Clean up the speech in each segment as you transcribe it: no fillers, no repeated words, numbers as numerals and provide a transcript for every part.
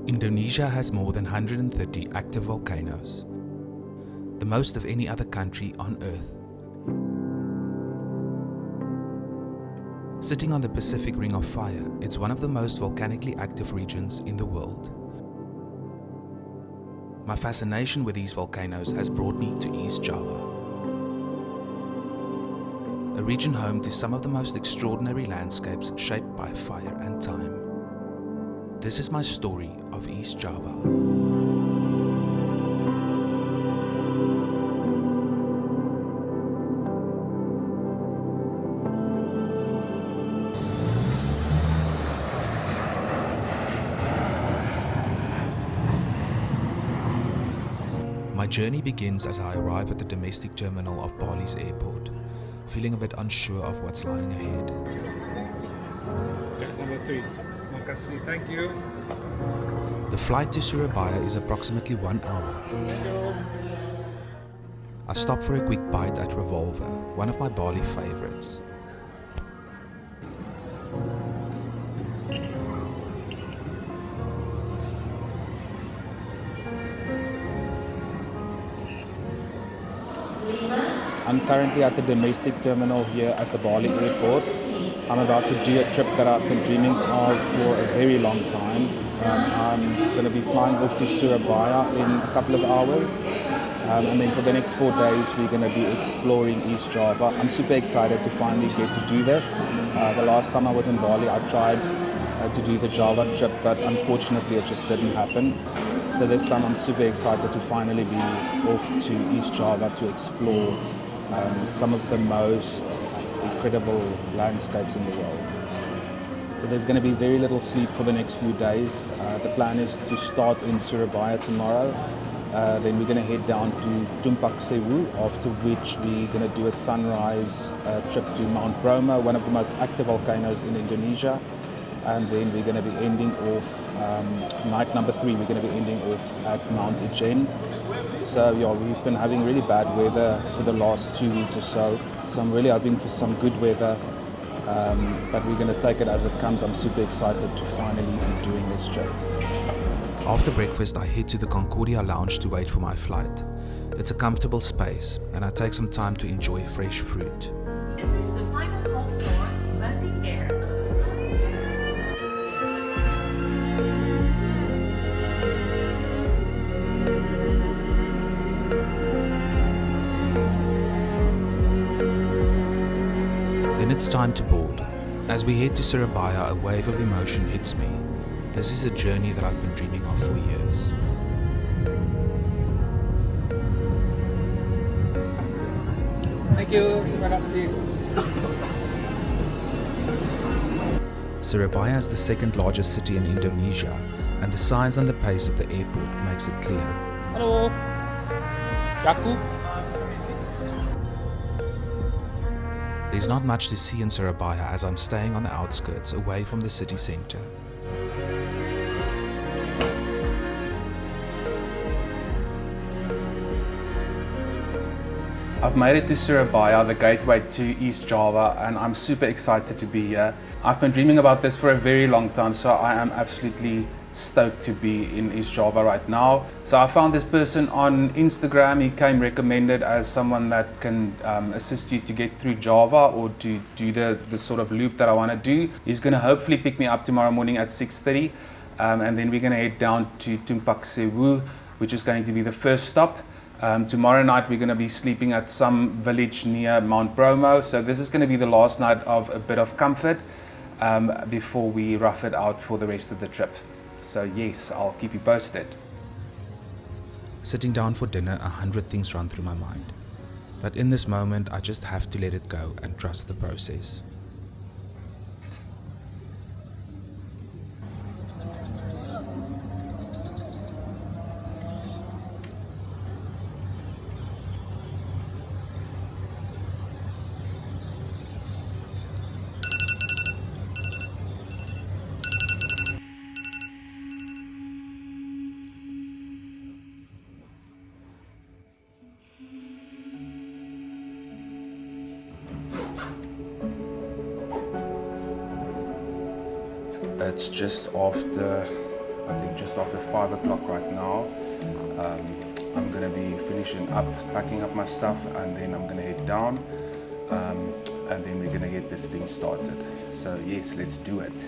Indonesia has more than 130 active volcanoes, the most of any other country on Earth. Sitting on the Pacific Ring of Fire, it's one of the most volcanically active regions in the world. My fascination with these volcanoes has brought me to East Java, a region home to some of the most extraordinary landscapes shaped by fire and time. This is my story of East Java. My journey begins as I arrive at the domestic terminal of Bali's airport, feeling a bit unsure of what's lying ahead. Number 3. Makasih, thank you. The flight to Surabaya is approximately 1 hour. I stop for a quick bite at Revolver, one of my Bali favorites. I'm currently at the domestic terminal here at the Bali airport. I'm about to do a trip that I've been dreaming of for a very long time. I'm going to be flying off to Surabaya in a couple of hours. And then for the next 4 days, we're going to be exploring East Java. I'm super excited to finally get to do this. The last time I was in Bali, I tried to do the Java trip, but unfortunately it just didn't happen. So this time I'm super excited to finally be off to East Java to explore some of the most incredible landscapes in the world. So there's going to be very little sleep for the next few days. The plan is to start in Surabaya tomorrow. Then we're going to head down to Tumpak Sewu, after which we're going to do a sunrise trip to Mount Bromo, one of the most active volcanoes in Indonesia. And then we're going to be ending off, night number 3, we're going to be ending off at Mount Ijen. So yeah, we've been having really bad weather for the last 2 weeks or so. So I'm really hoping for some good weather, but we're going to take it as it comes. I'm super excited to finally be doing this trip. After breakfast, I head to the Concordia Lounge to wait for my flight. It's a comfortable space, and I take some time to enjoy fresh fruit. This is the final call for landing air. Then it's time to board. As we head to Surabaya, a wave of emotion hits me. This is a journey that I've been dreaming of for years. Thank you. Terima kasih. Surabaya is the second largest city in Indonesia, and the size and the pace of the airport makes it clear. Hello. Jakub. There's not much to see in Surabaya as I'm staying on the outskirts away from the city centre. I've made it to Surabaya, the gateway to East Java, and I'm super excited to be here. I've been dreaming about this for a very long time, so I am absolutely stoked to be in East Java right now. So I found this person on Instagram. He came recommended as someone that can assist you to get through Java or to do the sort of loop that I want to do. He's going to hopefully pick me up tomorrow morning at 6:30, and then we're going to head down to Tumpak Sewu, which is going to be the first stop. Tomorrow night we're going to be sleeping at some village near Mount Bromo, so this is going to be the last night of a bit of comfort before we rough it out for the rest of the trip. So yes, I'll keep you posted. Sitting down for dinner, 100 things run through my mind. But in this moment, I just have to let it go and trust the process. It's just after I think just after 5 o'clock right now. I'm gonna be finishing up, packing up my stuff, and then I'm gonna head down, and then we're gonna get this thing started. So yes, let's do it.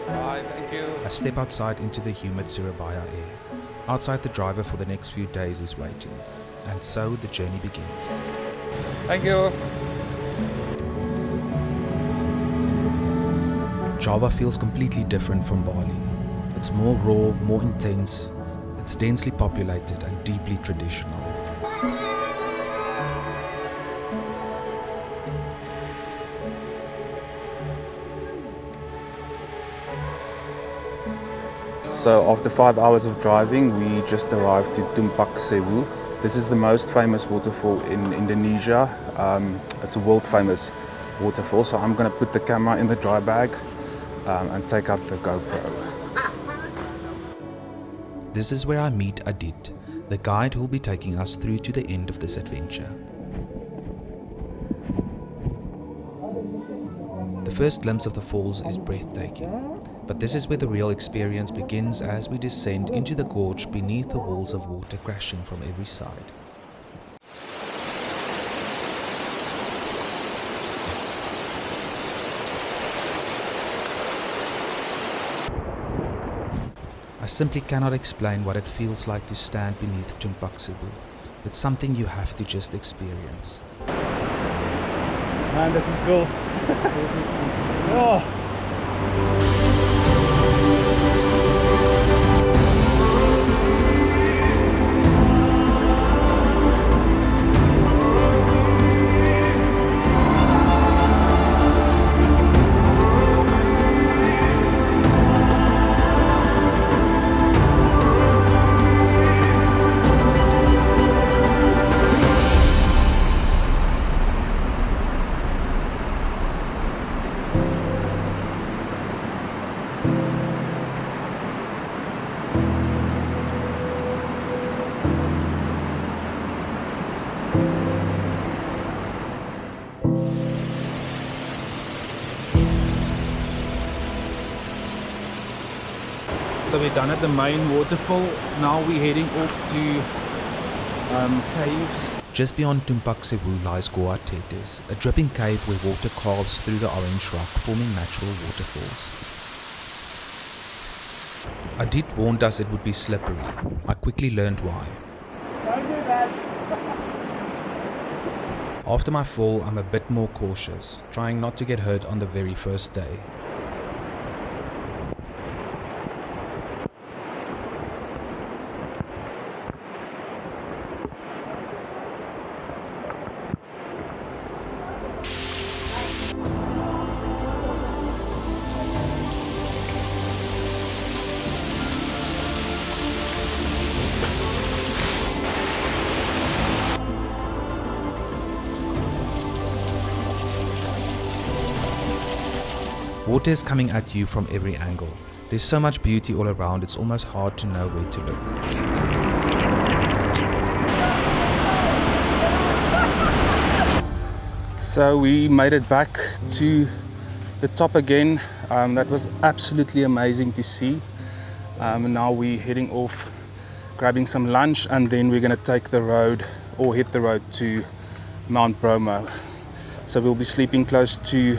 Bye, thank you. I step outside into the humid Surabaya air. Outside, the driver for the next few days is waiting, and so the journey begins. Thank you. Java feels completely different from Bali. It's more raw, more intense, it's densely populated and deeply traditional. So after 5 hours of driving, we just arrived to Tumpak Sewu. This is the most famous waterfall in Indonesia. It's a world famous waterfall, so I'm going to put the camera in the dry bag and take out the GoPro. This is where I meet Adit, the guide who'll be taking us through to the end of this adventure. The first glimpse of the falls is breathtaking, but this is where the real experience begins as we descend into the gorge beneath the walls of water crashing from every side. I simply cannot explain what it feels like to stand beneath Tumpak Sewu. It's something you have to just experience. Man, this is cool. Oh. So we're done at the main waterfall. Now we're heading off to caves. Just beyond Tumpak Sewu lies Kawah Ijen, a dripping cave where water carves through the orange rock, forming natural waterfalls. Adit warned us it would be slippery. I quickly learned why. After my fall, I'm a bit more cautious, trying not to get hurt on the very first day. Water is coming at you from every angle. There's so much beauty all around, it's almost hard to know where to look. So we made it back to the top again. That was absolutely amazing to see. Now we're heading off, grabbing some lunch, and then we're going to take the road or hit the road to Mount Bromo. So we'll be sleeping close to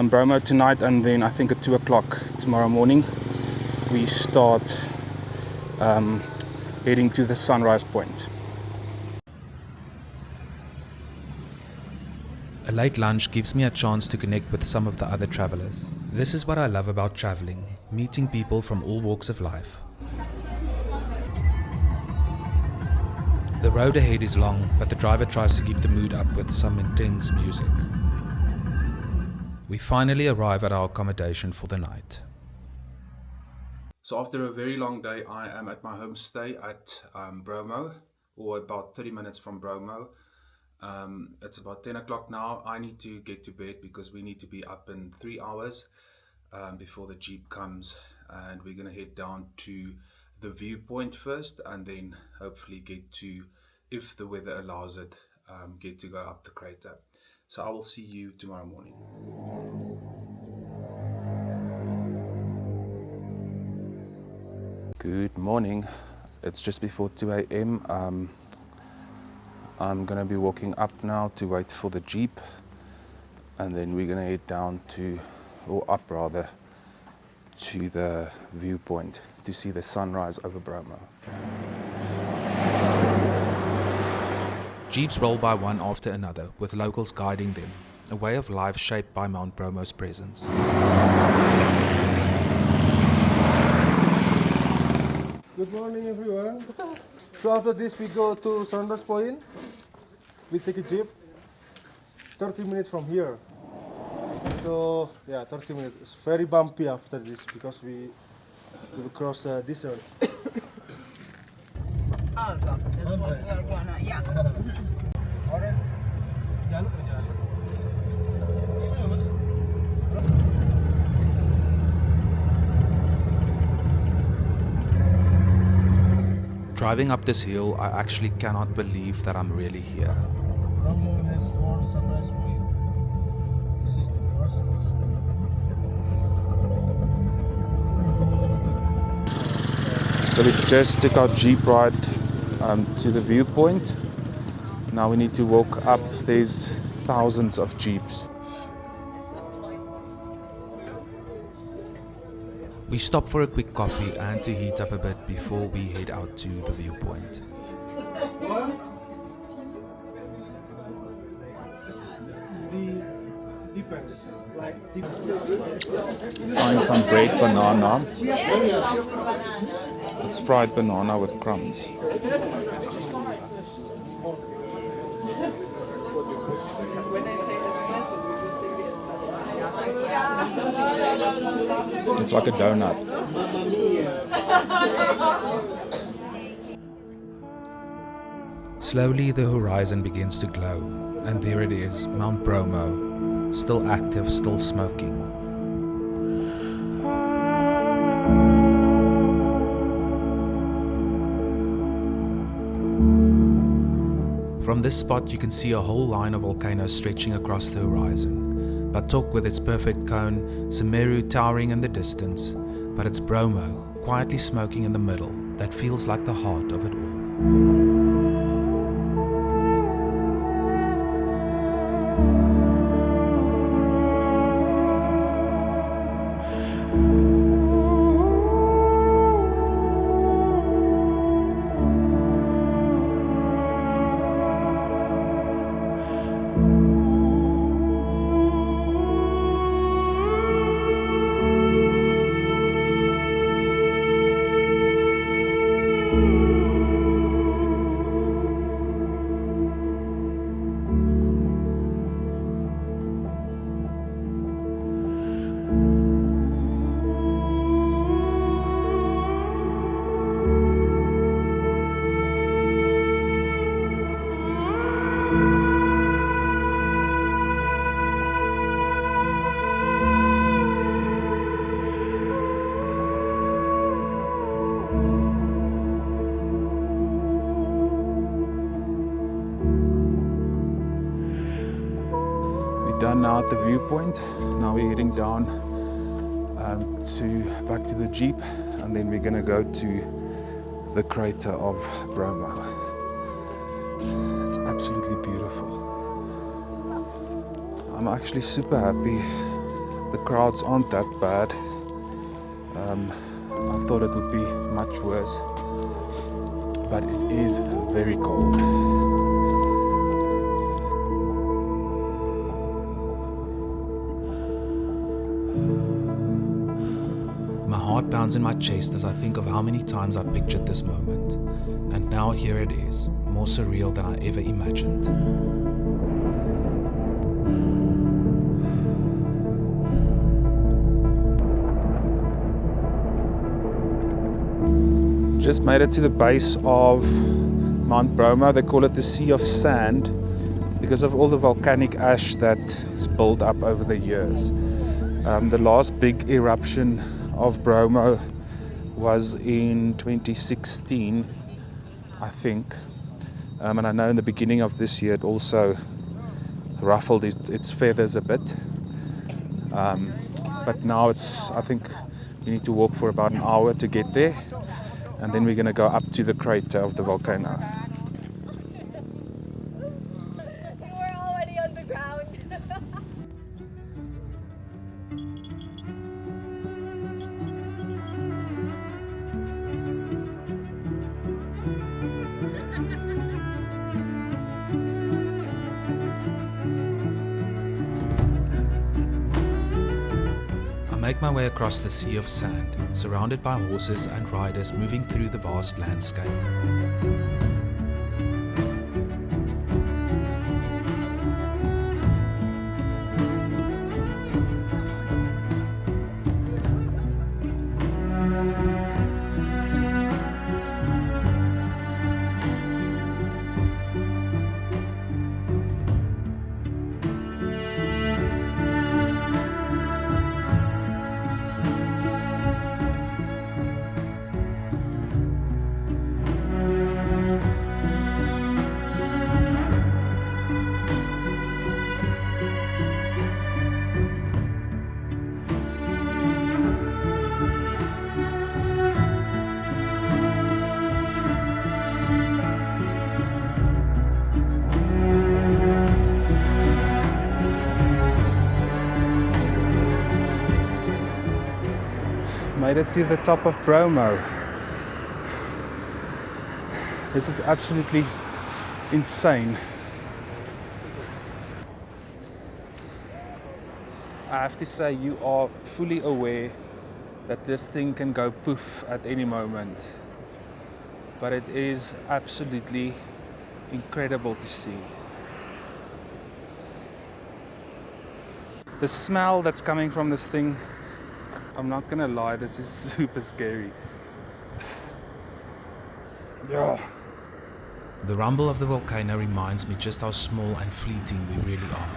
Bromo tonight, and then I think at 2 o'clock tomorrow morning we start heading to the sunrise point. A late lunch gives me a chance to connect with some of the other travelers. This is what I love about traveling, meeting people from all walks of life. The road ahead is long, but the driver tries to keep the mood up with some intense music. We finally arrive at our accommodation for the night. So after a very long day, I am at my homestay at Bromo, or about 30 minutes from Bromo. It's about 10 o'clock now. I need to get to bed because we need to be up in 3 hours. before the Jeep comes, and we're going to head down to the viewpoint first, and then hopefully get to, if the weather allows it, get to go up the crater. So I will see you tomorrow morning. Good morning. It's just before 2 a.m. I'm gonna be walking up now to wait for the Jeep, and then we're gonna head down to, or up rather, to the viewpoint to see the sunrise over Bromo. Jeeps roll by one after another, with locals guiding them, a way of life shaped by Mount Bromo's presence. Good morning, everyone. So after this, we go to Sunrise Point. We take a jeep, 30 minutes from here. So yeah, 30 minutes. It's very bumpy after this because we will cross the desert. Oh, God, this is what we're gonna, yeah. Alright. Jalan ke jalan? Driving up this hill, I actually cannot believe that I'm really here. Bromo has 4 sunrise points. This is the first sunrise point. So we just took our Jeep ride to the viewpoint. Now we need to walk up. There's thousands of Jeeps. We stop for a quick coffee and to heat up a bit before we head out to the viewpoint. Depends. Like Buying some bread banana. It's fried banana with crumbs. It's like a donut. Slowly the horizon begins to glow, and there it is, Mount Bromo, still active, still smoking. From this spot you can see a whole line of volcanoes stretching across the horizon. Batok with its perfect cone, Semeru towering in the distance, but it's Bromo, quietly smoking in the middle, that feels like the heart of it all. Done now at the viewpoint. Now we're heading down back to the Jeep, and then we're gonna go to the crater of Bromo. It's absolutely beautiful. I'm actually super happy. The crowds aren't that bad. I thought it would be much worse, but it is very cold. My heart pounds in my chest as I think of how many times I pictured this moment. And now here it is, more surreal than I ever imagined. Just made it to the base of Mount Bromo. They call it the Sea of Sand because of all the volcanic ash that's built up over the years. The last big eruption of Bromo was in 2016, I think. And I know in the beginning of this year it also ruffled its feathers a bit. But now I think you need to walk for about an hour to get there. And then we're going to go up to the crater of the volcano. You were already on the ground. I make my way across the sea of sand, surrounded by horses and riders moving through the vast landscape. Made it to the top of Bromo. This is absolutely insane. I have to say, you are fully aware that this thing can go poof at any moment. But it is absolutely incredible to see. The smell that's coming from this thing, I'm not gonna lie, this is super scary. Yeah. The rumble of the volcano reminds me just how small and fleeting we really are.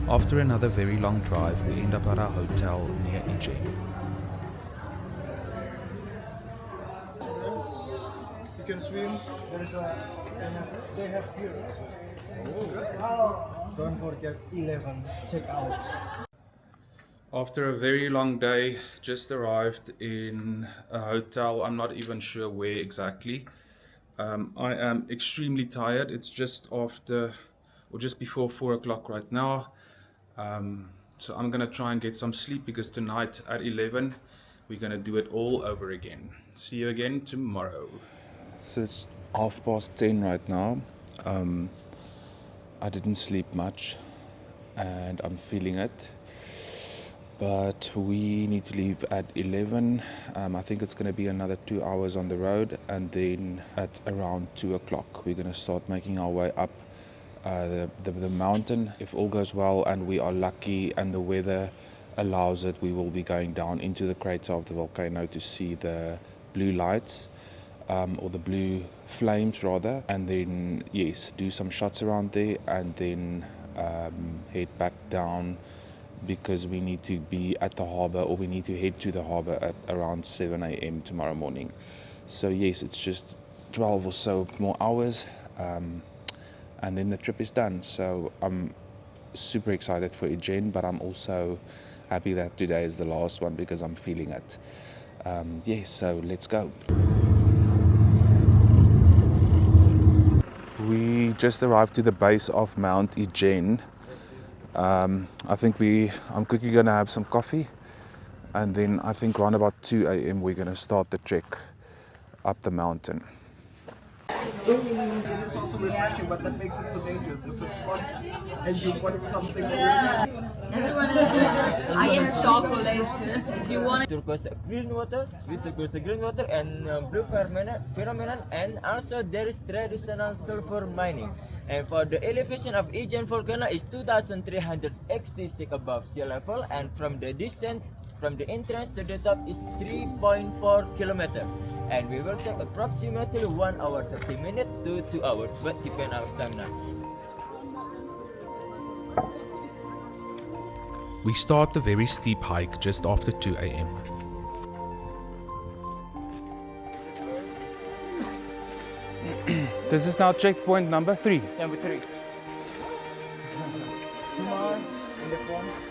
After another very long drive, we end up at our hotel near Ijen. You can swim. There is they have here. Don't forget 11 check out. After a very long day, just arrived in a hotel. I'm not even sure where exactly. I am extremely tired. It's just after or just before 4 o'clock right now. So I'm gonna try and get some sleep because tonight at 11 we're gonna do it all over again. See you again tomorrow. So it's 10:30 right now. I didn't sleep much and I'm feeling it. But we need to leave at 11. I think it's going to be another 2 hours on the road, and then at around 2 o'clock we're going to start making our way up the mountain. If all goes well and we are lucky and the weather allows it, we will be going down into the crater of the volcano to see the blue lights, or the blue flames rather, and then yes, do some shots around there and then head back down, because we need to be at the harbour, or we need to head to the harbour at around 7 a.m. tomorrow morning. So yes, it's just 12 or so more hours, and then the trip is done. So I'm super excited for Ijen, but I'm also happy that today is the last one because I'm feeling it. Yes, so let's go. We just arrived to the base of Mount Ijen. I think I'm quickly gonna have some coffee, and then I think around about 2 a.m. we're gonna start the trek up the mountain. It's also refreshing, but that makes it so dangerous. If it's hot and you want something really Everyone I am chocolate. If you want Turquoise green water with turquoise green water and blue phenomenon, and also there is traditional sulfur mining. And for the elevation of Ijen volcano is 2,366 above sea level, and from the distance from the entrance to the top is 3.4 kilometers. And we will take approximately 1 hour 30 minutes to 2 hours, but depend our stamina. We start the very steep hike just after 2 a.m. This is now checkpoint number 3. Number 3.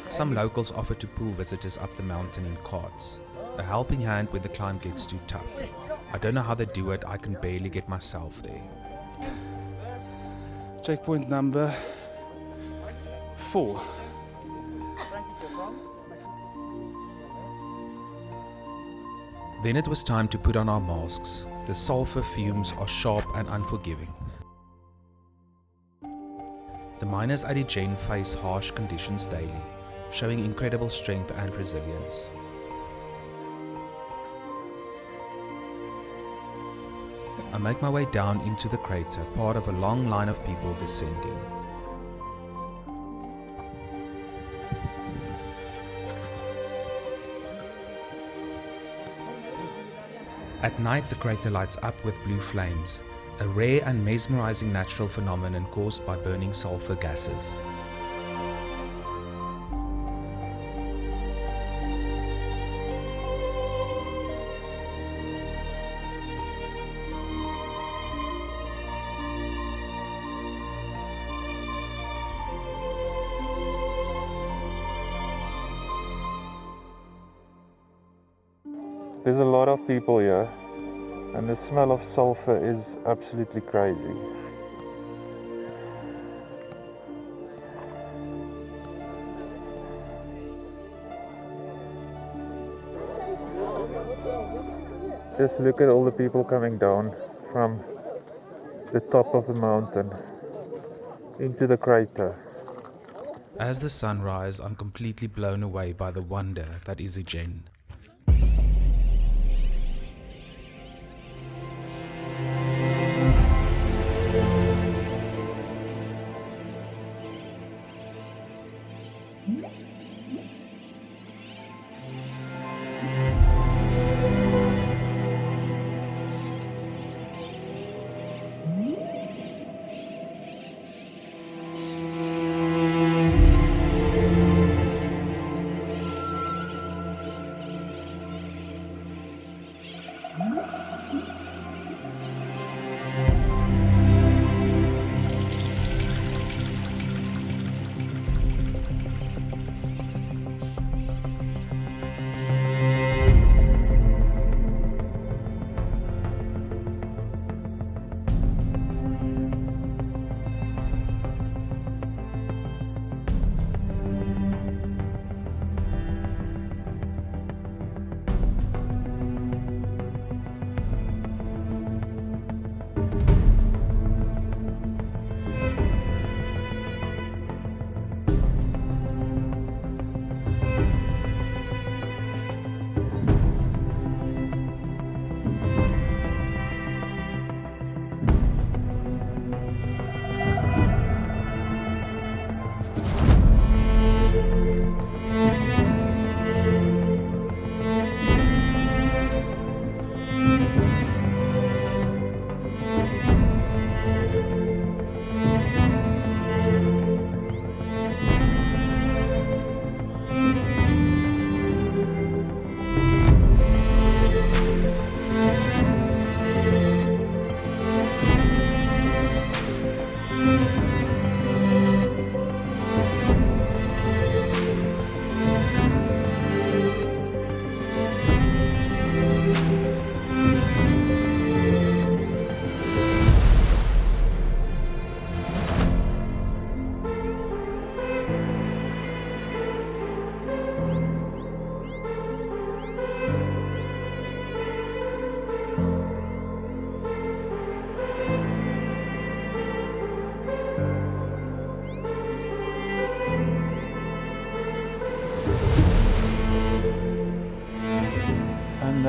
Some locals offer to pull visitors up the mountain in carts, a helping hand when the climb gets too tough. I don't know how they do it, I can barely get myself there. Checkpoint number 4. Then it was time to put on our masks. The sulfur fumes are sharp and unforgiving. The miners at Ijen face harsh conditions daily, showing incredible strength and resilience. I make my way down into the crater, part of a long line of people descending. At night, the crater lights up with blue flames, a rare and mesmerizing natural phenomenon caused by burning sulfur gases. There's a lot of people here, and the smell of sulfur is absolutely crazy. Just look at all the people coming down from the top of the mountain into the crater. As the sun rises, I'm completely blown away by the wonder that is Ijen.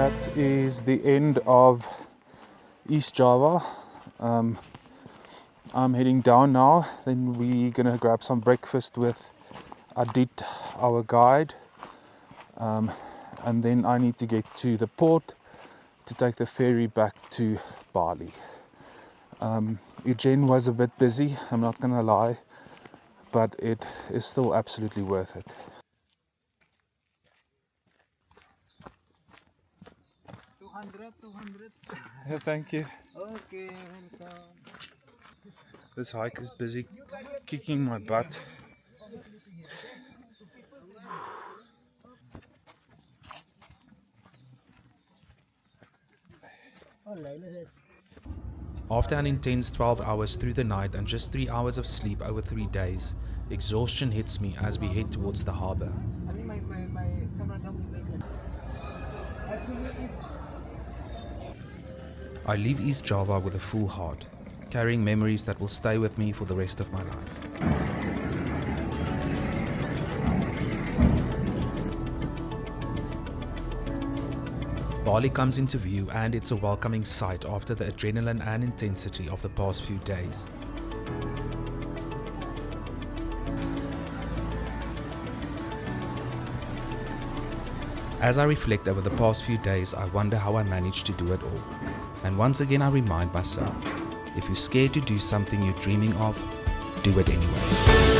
that is the end of East Java. I'm heading down now. Then we're gonna grab some breakfast with Adit, our guide, and then I need to get to the port to take the ferry back to Bali. Ijen was a bit busy, I'm not gonna lie, but it is still absolutely worth it. 200. Yeah, thank you. Okay, welcome. This hike is busy kicking my butt. After an intense 12 hours through the night and just 3 hours of sleep over 3 days, exhaustion hits me as we head towards the harbour. I mean, my camera doesn't make it. I leave East Java with a full heart, carrying memories that will stay with me for the rest of my life. Bali comes into view and it's a welcoming sight after the adrenaline and intensity of the past few days. As I reflect over the past few days, I wonder how I managed to do it all. And once again I remind myself, if you're scared to do something you're dreaming of, do it anyway.